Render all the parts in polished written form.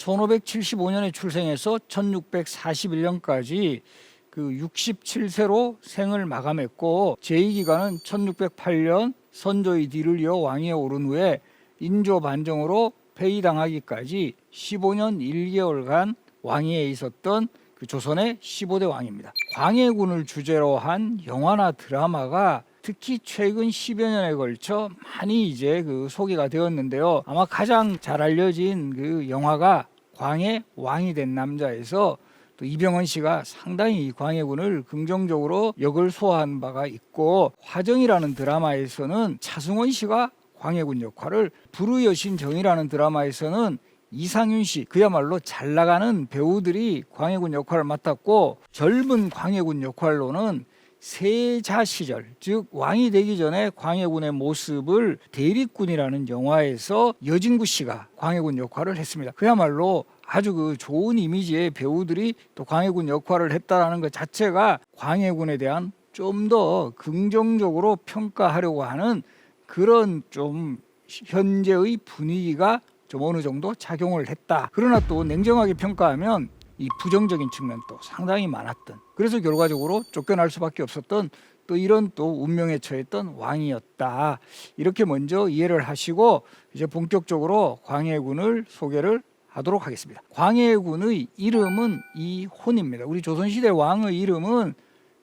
1575년에 출생해서 1641년까지 그 67세로 생을 마감했고 제2기간은 1608년 선조의 뒤를 이어 왕위에 오른 후에 인조 반정으로 폐위당하기까지 15년 1개월간 왕위에 있었던 그 조선의 15대 왕입니다. 광해군을 주제로 한 영화나 드라마가 특히 최근 10여 년에 걸쳐 많이 이제 그 소개가 되었는데요. 아마 가장 잘 알려진 그 영화가 광해 왕이 된 남자에서 또 이병헌 씨가 상당히 이 광해군을 긍정적으로 역을 소화한 바가 있고, 화정이라는 드라마에서는 차승원 씨가 광해군 역할을, 불의 여신 정이라는 드라마에서는 이상윤 씨, 그야말로 잘 나가는 배우들이 광해군 역할을 맡았고, 젊은 광해군 역할로는 세자 시절, 즉 왕이 되기 전에 광해군의 모습을 대립군이라는 영화에서 여진구 씨가 광해군 역할을 했습니다. 그야말로 아주 그 좋은 이미지의 배우들이 또 광해군 역할을 했다라는 것 자체가 광해군에 대한 좀 더 긍정적으로 평가하려고 하는 그런 좀 현재의 분위기가 좀 어느 정도 작용을 했다. 그러나 또 냉정하게 평가하면 이 부정적인 측면도 상당히 많았던, 그래서 결과적으로 쫓겨날 수밖에 없었던 또 이런 또 운명에 처했던 왕이었다. 이렇게 먼저 이해를 하시고 이제 본격적으로 광해군을 소개를 하도록 하겠습니다. 광해군의 이름은 이혼입니다. 우리 조선시대 왕의 이름은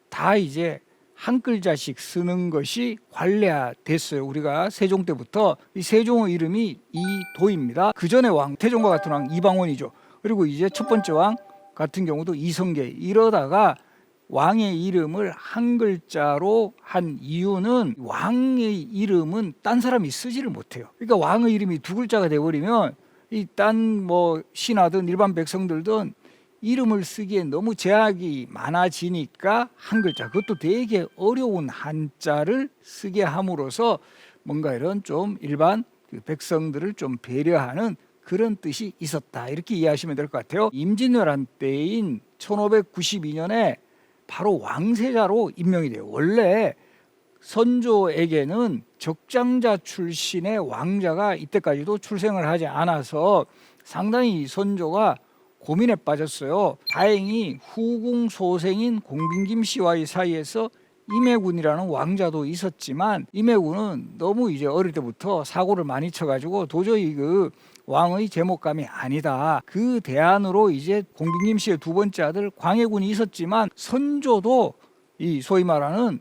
다 이제 한 글자씩 쓰는 것이 관례화됐어요. 우리가 세종 때부터 이 세종의 이름이 이도입니다. 그 전에 왕, 태종과 같은 왕 이방원이죠. 그리고 이제 첫 번째 왕 같은 경우도 이성계. 이러다가 왕의 이름을 한 글자로 한 이유는 왕의 이름은 딴 사람이 쓰지를 못해요. 그러니까 왕의 이름이 두 글자가 돼버리면 이 딴 뭐 신하든 일반 백성들든 이름을 쓰기에 너무 제약이 많아지니까 한 글자, 그것도 되게 어려운 한자를 쓰게 함으로써 뭔가 이런 좀 일반 백성들을 좀 배려하는 그런 뜻이 있었다. 이렇게 이해하시면 될 것 같아요. 임진왜란 때인 1592년에 바로 왕세자로 임명이 돼요. 원래 선조에게는 적장자 출신의 왕자가 이때까지도 출생을 하지 않아서 상당히 선조가 고민에 빠졌어요. 다행히 후궁 소생인 공빈김 씨와의 사이에서 임해군이라는 왕자도 있었지만 임해군은 너무 이제 어릴 때부터 사고를 많이 쳐가지고 도저히 그 왕의 제목감이 아니다. 그 대안으로 이제 공빈김 씨의 두 번째 아들 광해군이 있었지만 선조도 이 소위 말하는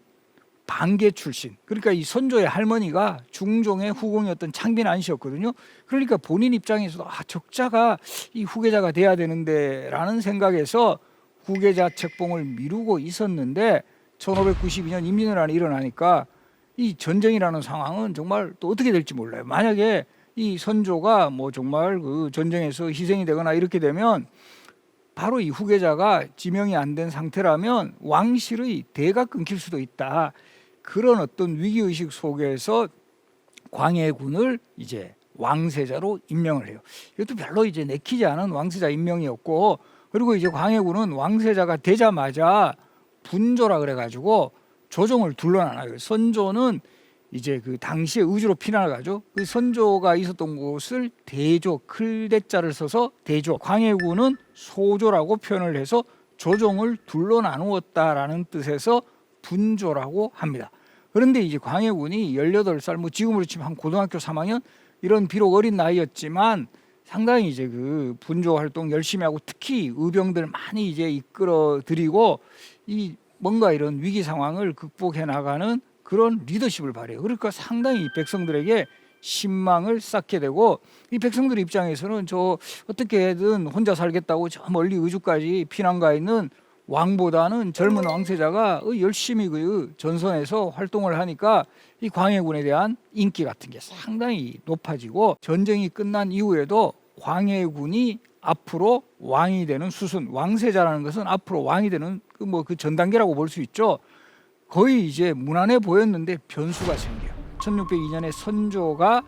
반계 출신, 그러니까 이 선조의 할머니가 중종의 후궁이었던 창빈안 씨였거든요. 그러니까 본인 입장에서도 적자가 이 후계자가 돼야 되는데 라는 생각에서 후계자 책봉을 미루고 있었는데 1592년 임진왜란이 일어나니까 이 전쟁이라는 상황은 정말 또 어떻게 될지 몰라요. 만약에 이 선조가 뭐 정말 그 전쟁에서 희생이 되거나 이렇게 되면 바로 이 후계자가 지명이 안 된 상태라면 왕실의 대가 끊길 수도 있다. 그런 어떤 위기의식 속에서 광해군을 이제 왕세자로 임명을 해요. 이것도 별로 이제 내키지 않은 왕세자 임명이었고, 그리고 이제 광해군은 왕세자가 되자마자 분조라 그래가지고 조정을 둘러놔요. 선조는 이제 그 당시에 의주로 피난을 가죠. 그 선조가 있었던 곳을 대조, 클대자를 써서 대조, 광해군은 소조라고 표현을 해서 조정을 둘러 나누었다라는 뜻에서 분조라고 합니다. 그런데 이제 광해군이 18살, 뭐 지금으로 치면 한 고등학교 3학년 이런 비록 어린 나이였지만 상당히 이제 그 분조 활동 열심히 하고 특히 의병들 많이 이제 이끌어 들이고 이 뭔가 이런 위기 상황을 극복해 나가는 그런 리더십을 발휘해요. 그러니까 상당히 백성들에게 신망을 쌓게 되고, 이 백성들 입장에서는 저 어떻게든 혼자 살겠다고 저 멀리 의주까지 피난 가 있는 왕보다는 젊은 왕세자가 열심히 그 전선에서 활동을 하니까 이 광해군에 대한 인기 같은 게 상당히 높아지고, 전쟁이 끝난 이후에도 광해군이 앞으로 왕이 되는 수순, 왕세자라는 것은 앞으로 왕이 되는 그 전 단계라고 볼 수 있죠. 거의 이제 무난해 보였는데 변수가 생겨요. 1602년에 선조가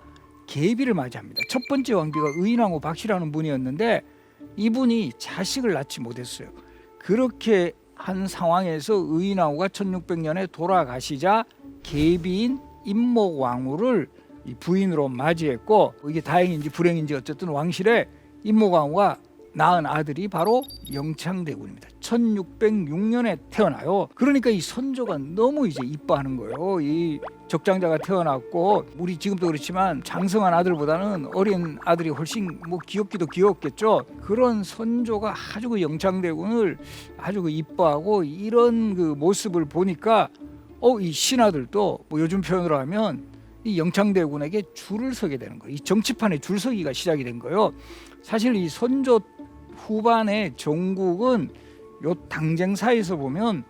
계비를 맞이합니다. 첫 번째 왕비가 의인왕후 박씨라는 분이었는데 이분이 자식을 낳지 못했어요. 그렇게 한 상황에서 의인왕후가 1600년에 돌아가시자 계비인 임목왕후를 부인으로 맞이했고, 이게 다행인지 불행인지 어쨌든 왕실에 임모광우가 낳은 아들이 바로 영창대군입니다. 1606년에 태어나요. 그러니까 이 선조가 너무 이제 이뻐하는 거예요. 이 적장자가 태어났고, 우리 지금도 그렇지만 장성한 아들보다는 어린 아들이 훨씬 뭐 귀엽기도 귀엽겠죠. 그런 선조가 아주 그 영창대군을 아주 그 이뻐하고, 이런 그 모습을 보니까 이 신하들도 뭐 요즘 표현으로 하면 이 영창대군에게 줄을 서게 되는 거예요. 이 정치판에 줄서기가 시작이 된 거예요. 사실 이 선조 후반의 전국은 요 당쟁사에서 보면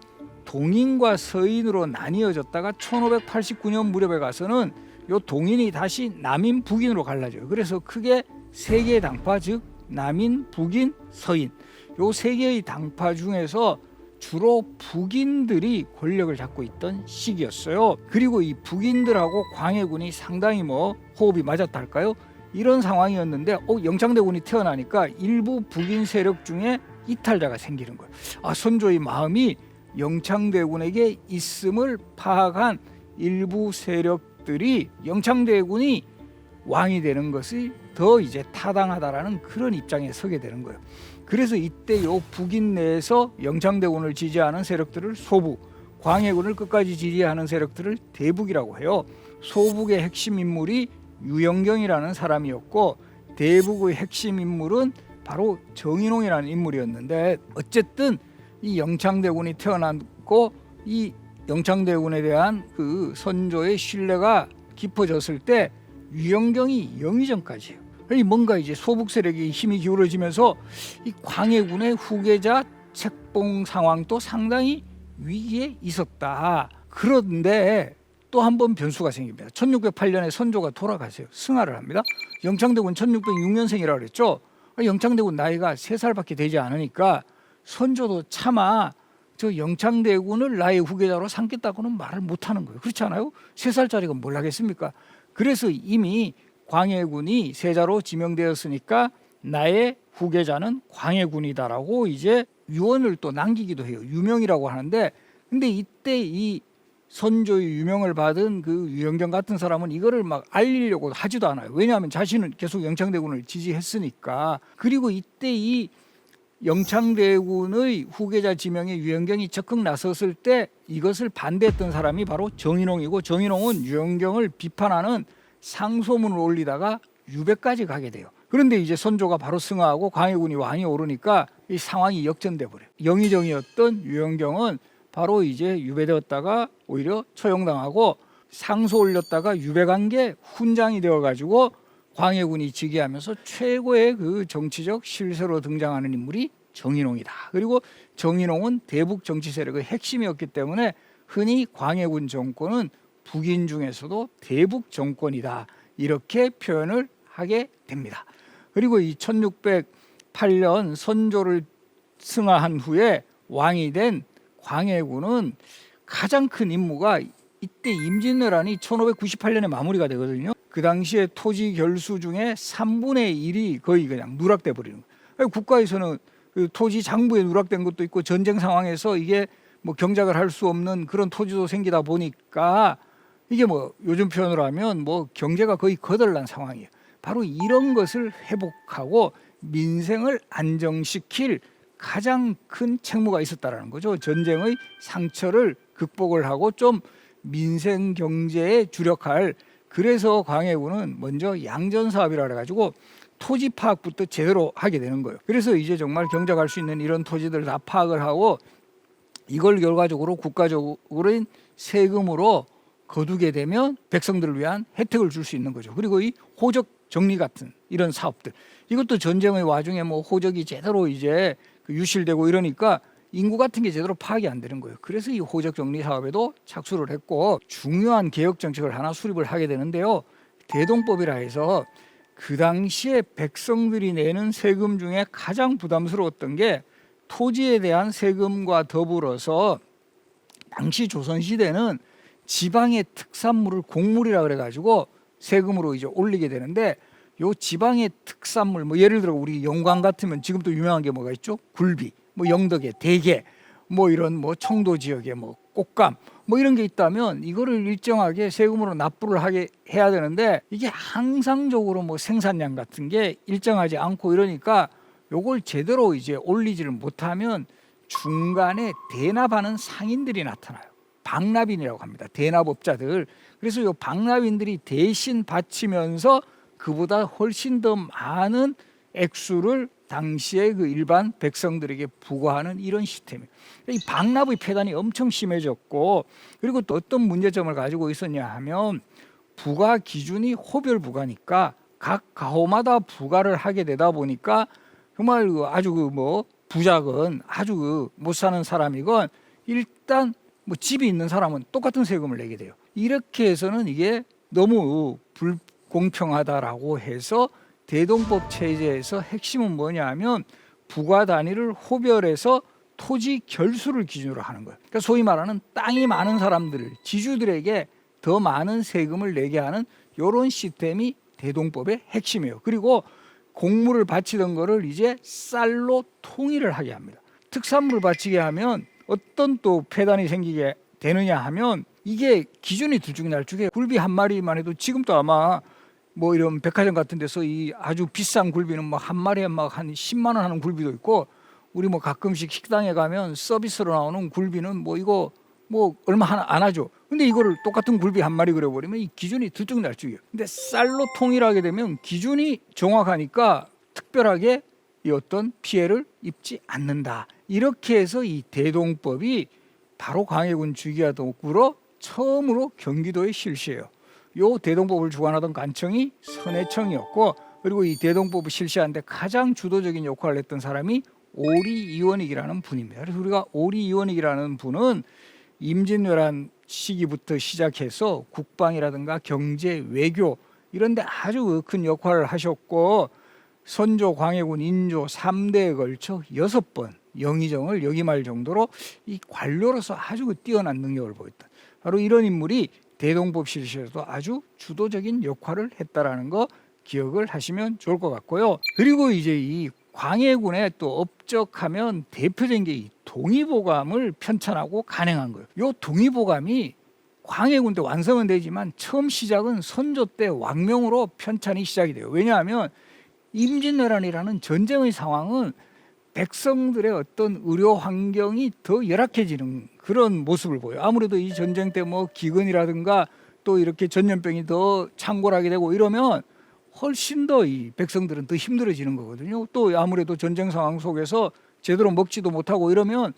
동인과 서인으로 나뉘어졌다가 1589년 무렵에 가서는 요 동인이 다시 남인, 북인으로 갈라져요. 그래서 크게 세 개의 당파, 즉 남인, 북인, 서인, 요 세 개의 당파 중에서 주로 북인들이 권력을 잡고 있던 시기였어요. 그리고 이 북인들하고 광해군이 상당히 뭐 호흡이 맞았다 할까요? 이런 상황이었는데 영창대군이 태어나니까 일부 북인 세력 중에 이탈자가 생기는 거예요. 선조의 마음이 영창대군에게 있음을 파악한 일부 세력들이 영창대군이 왕이 되는 것이 더 이제 타당하다라는 그런 입장에 서게 되는 거예요. 그래서 이때 요 북인 내에서 영창대군을 지지하는 세력들을 소북, 광해군을 끝까지 지지하는 세력들을 대북이라고 해요. 소북의 핵심 인물이 유영경이라는 사람이었고, 대북의 핵심 인물은 바로 정인홍이라는 인물이었는데, 어쨌든 이 영창대군이 태어났고 이 영창대군에 대한 그 선조의 신뢰가 깊어졌을 때 유영경이 영의정까지 해요. 뭔가 이제 소북 세력이 힘이 기울어지면서 이 광해군의 후계자 책봉 상황도 상당히 위기에 있었다. 그런데 또 한 번 변수가 생깁니다. 1608년에 선조가 돌아가세요. 승하를 합니다. 영창대군 1606년생이라고 그랬죠. 영창대군 나이가 3살밖에 되지 않으니까 선조도 차마 저 영창대군을 나의 후계자로 삼겠다고는 말을 못하는 거예요. 그렇지 않아요? 3살짜리가 뭘 하겠습니까? 그래서 이미 광해군이 세자로 지명되었으니까 나의 후계자는 광해군이다라고 이제 유언을 또 남기기도 해요. 유명이라고 하는데, 근데 이때 이 선조의 유명을 받은 그 유영경 같은 사람은 이거를 막 알리려고 하지도 않아요. 왜냐하면 자신은 계속 영창대군을 지지했으니까. 그리고 이때 이 영창대군의 후계자 지명에 유영경이 적극 나섰을 때 이것을 반대했던 사람이 바로 정인홍이고, 정인홍은 유영경을 비판하는 상소문을 올리다가 유배까지 가게 돼요. 그런데 이제 선조가 바로 승하하고 광해군이 왕이 오르니까 이 상황이 역전돼 버려요. 영의정이었던 유영경은 바로 이제 유배되었다가 오히려 처형당하고, 상소 올렸다가 유배간 게 훈장이 되어가지고 광해군이 즉위하면서 최고의 그 정치적 실세로 등장하는 인물이 정인홍이다. 그리고 정인홍은 대북 정치 세력의 핵심이었기 때문에 흔히 광해군 정권은 북인 중에서도 대북 정권이다, 이렇게 표현을 하게 됩니다. 그리고 이 1608년 선조를 승하한 후에 왕이 된 광해군은 가장 큰 임무가, 이때 임진왜란이 1598년에 마무리가 되거든요. 그 당시에 토지 결수 중에 3분의 1이 거의 그냥 누락돼 버리는 거예요. 국가에서는 그 토지 장부에 누락된 것도 있고, 전쟁 상황에서 이게 뭐 경작을 할 수 없는 그런 토지도 생기다 보니까 이게 뭐 요즘 표현으로 하면 뭐 경제가 거의 거덜난 상황이에요. 바로 이런 것을 회복하고 민생을 안정시킬 가장 큰 책무가 있었다라는 거죠. 전쟁의 상처를 극복을 하고 좀 민생 경제에 주력할. 그래서 광해군은 먼저 양전 사업이라 해가지고 토지 파악부터 제대로 하게 되는 거예요. 그래서 이제 정말 경작할 수 있는 이런 토지들 다 파악을 하고, 이걸 결과적으로 국가적으로인 세금으로 거두게 되면 백성들을 위한 혜택을 줄 수 있는 거죠. 그리고 이 호적 정리 같은 이런 사업들, 이것도 전쟁의 와중에 뭐 호적이 제대로 이제 유실되고 이러니까 인구 같은 게 제대로 파악이 안 되는 거예요. 그래서 이 호적 정리 사업에도 착수를 했고, 중요한 개혁 정책을 하나 수립을 하게 되는데요. 대동법이라 해서 그 당시에 백성들이 내는 세금 중에 가장 부담스러웠던 게 토지에 대한 세금과 더불어서, 당시 조선시대는 지방의 특산물을 곡물이라 그래가지고 세금으로 이제 올리게 되는데, 요 지방의 특산물, 뭐 예를 들어 우리 영광 같으면 지금 또 유명한 게 뭐가 있죠? 굴비, 뭐 영덕에 대게, 뭐 이런 뭐 청도 지역에 뭐 꽃감 뭐 이런 게 있다면 이거를 일정하게 세금으로 납부를 하게 해야 되는데 이게 항상적으로 뭐 생산량 같은 게 일정하지 않고 이러니까 요걸 제대로 이제 올리지를 못하면 중간에 대납하는 상인들이 나타나요. 방납인이라고 합니다. 대납업자들. 그래서 요 방납인들이 대신 바치면서 그보다 훨씬 더 많은 액수를 당시에 그 일반 백성들에게 부과하는 이런 시스템이에요. 이 방납의 폐단이 엄청 심해졌고, 그리고 또 어떤 문제점을 가지고 있었냐 하면 부과 기준이 호별 부과니까 각 가호마다 부과를 하게 되다 보니까 정말 아주 뭐 부자건 아주 못 사는 사람이건 일단 뭐 집이 있는 사람은 똑같은 세금을 내게 돼요. 이렇게 해서는 이게 너무 불공평하다라고 해서 대동법 체제에서 핵심은 뭐냐 하면 부과 단위를 호별해서 토지 결수를 기준으로 하는 거예요. 그러니까 소위 말하는 땅이 많은 사람들, 지주들에게 더 많은 세금을 내게 하는 이런 시스템이 대동법의 핵심이에요. 그리고 곡물을 바치던 거를 이제 쌀로 통일을 하게 합니다. 특산물을 바치게 하면 어떤 또 폐단이 생기게 되느냐 하면 이게 기준이 들쭉날쭉해. 굴비 한 마리만 해도 지금도 아마 뭐 이런 백화점 같은 데서 이 아주 비싼 굴비는 막 한 마리에 막 한 10만 원 하는 굴비도 있고, 우리 뭐 가끔씩 식당에 가면 서비스로 나오는 굴비는 뭐 이거 뭐 얼마 안 하죠. 근데 이거를 똑같은 굴비 한 마리 그려버리면 이 기준이 들쭉날쭉해요. 근데 쌀로 통일하게 되면 기준이 정확하니까 특별하게 이 어떤 피해를 입지 않는다. 이렇게 해서 이 대동법이 바로 광해군 주기하도구로 처음으로 경기도에 실시해요. 요 대동법을 주관하던 관청이 선해청이었고, 그리고 이 대동법을 실시하는데 가장 주도적인 역할을 했던 사람이 오리 이원익이라는 분입니다. 그래서 우리가 오리 이원익이라는 분은 임진왜란 시기부터 시작해서 국방이라든가 경제, 외교 이런 데 아주 큰 역할을 하셨고, 선조, 광해군, 인조 3대에 걸쳐 6번 영의정을 역임할 정도로 이 관료로서 아주 뛰어난 능력을 보였다. 바로 이런 인물이 대동법 실시에서도 아주 주도적인 역할을 했다라는 거 기억을 하시면 좋을 것 같고요. 그리고 이제 이 광해군에 또 업적하면 대표적인 게 이 동의보감을 편찬하고 간행한 거예요. 이 동의보감이 광해군 때 완성은 되지만 처음 시작은 선조 때 왕명으로 편찬이 시작이 돼요. 왜냐하면 임진왜란이라는 전쟁의 상황은 백성들의 어떤 의료 환경이 더 열악해지는 그런 모습을 보여요. 아무래도 이 전쟁 때 뭐 기근이라든가 또 이렇게 전염병이 더 창궐하게 되고 이러면 훨씬 더 이 백성들은 더 힘들어지는 거거든요. 또 아무래도 전쟁 상황 속에서 제대로 먹지도 못하고 이러면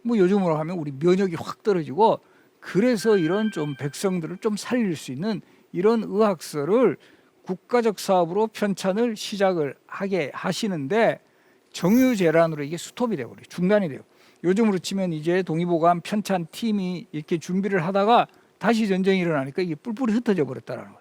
뭐 요즘으로 하면 우리 면역이 확 떨어지고, 그래서 이런 좀 백성들을 좀 살릴 수 있는 이런 의학서를 국가적 사업으로 편찬을 시작을 하게 하시는데 정유재란으로 이게 스톱이 되어버려요. 중단이 돼요. 요즘으로 치면 이제 동의보감 편찬 팀이 이렇게 준비를 하다가 다시 전쟁이 일어나니까 이게 뿔뿔이 흩어져 버렸다는 거예요.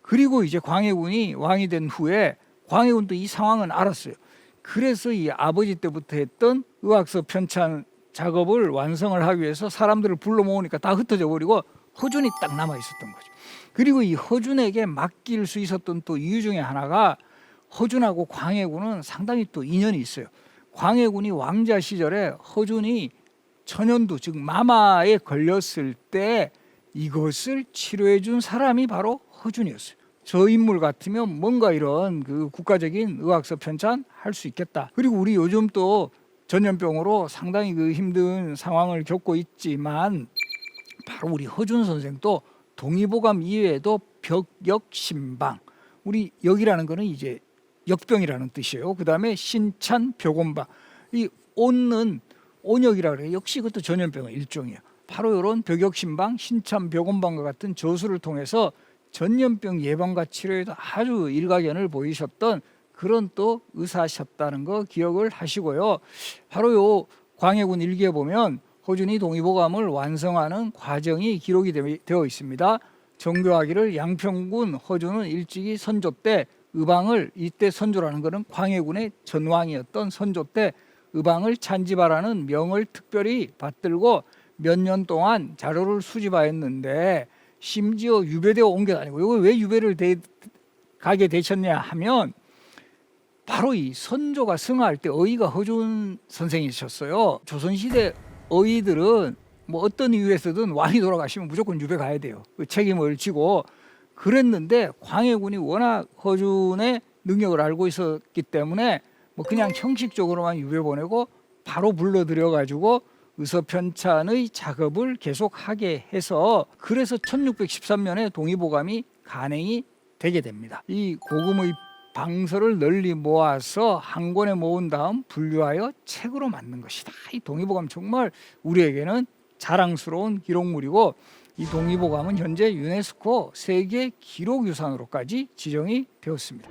그리고 이제 광해군이 왕이 된 후에 광해군도 이 상황은 알았어요. 그래서 이 아버지 때부터 했던 의학서 편찬 작업을 완성을 하기 위해서 사람들을 불러 모으니까 다 흩어져 버리고 허준이 딱 남아 있었던 거죠. 그리고 이 허준에게 맡길 수 있었던 또 이유 중에 하나가 허준하고 광해군은 상당히 또 인연이 있어요. 광해군이 왕자 시절에 허준이 천연두 즉 마마에 걸렸을 때 이것을 치료해 준 사람이 바로 허준이었어요. 저 인물 같으면 뭔가 이런 그 국가적인 의학서 편찬 할 수 있겠다. 그리고 우리 요즘 또 전염병으로 상당히 그 힘든 상황을 겪고 있지만 바로 우리 허준 선생도 동의보감 이외에도 벽역신방, 우리 역이라는 거는 이제 역병이라는 뜻이에요. 그 다음에 신찬 벽온방, 이 온은 온역이라 그래요. 역시 그것도 전염병의 일종이에요. 바로 이런 벽역신방, 신찬 벽온방과 같은 저수를 통해서 전염병 예방과 치료에도 아주 일가견을 보이셨던 그런 또 의사셨다는 거 기억을 하시고요. 바로 요 광해군 일기에 보면 허준이 동의보감을 완성하는 과정이 기록이 되어 있습니다. 정교하기를 양평군 허준은 일찍이 선조 때 의방을, 이때 선조라는 것은 광해군의 전왕이었던 선조 때 의방을 찬지바라는 명을 특별히 받들고 몇 년 동안 자료를 수집하였는데 심지어 유배되어 옮겨다니고, 이거 왜 유배를 가게 되셨냐 하면 바로 이 선조가 승하할 때 어의가 허준 선생이셨어요. 조선시대 어의들은 뭐 어떤 이유에서든 왕이 돌아가시면 무조건 유배 가야 돼요. 그 책임을 지고 그랬는데 광해군이 워낙 허준의 능력을 알고 있었기 때문에 뭐 그냥 형식적으로만 유배 보내고 바로 불러들여 가지고 의서편찬의 작업을 계속하게 해서 그래서 1613년에 동의보감이 간행이 되게 됩니다. 이 고금의 방서를 널리 모아서 한 권에 모은 다음 분류하여 책으로 만든 것이다. 이 동의보감 정말 우리에게는 자랑스러운 기록물이고 이 동의보감은 현재 유네스코 세계 기록유산으로까지 지정이 되었습니다.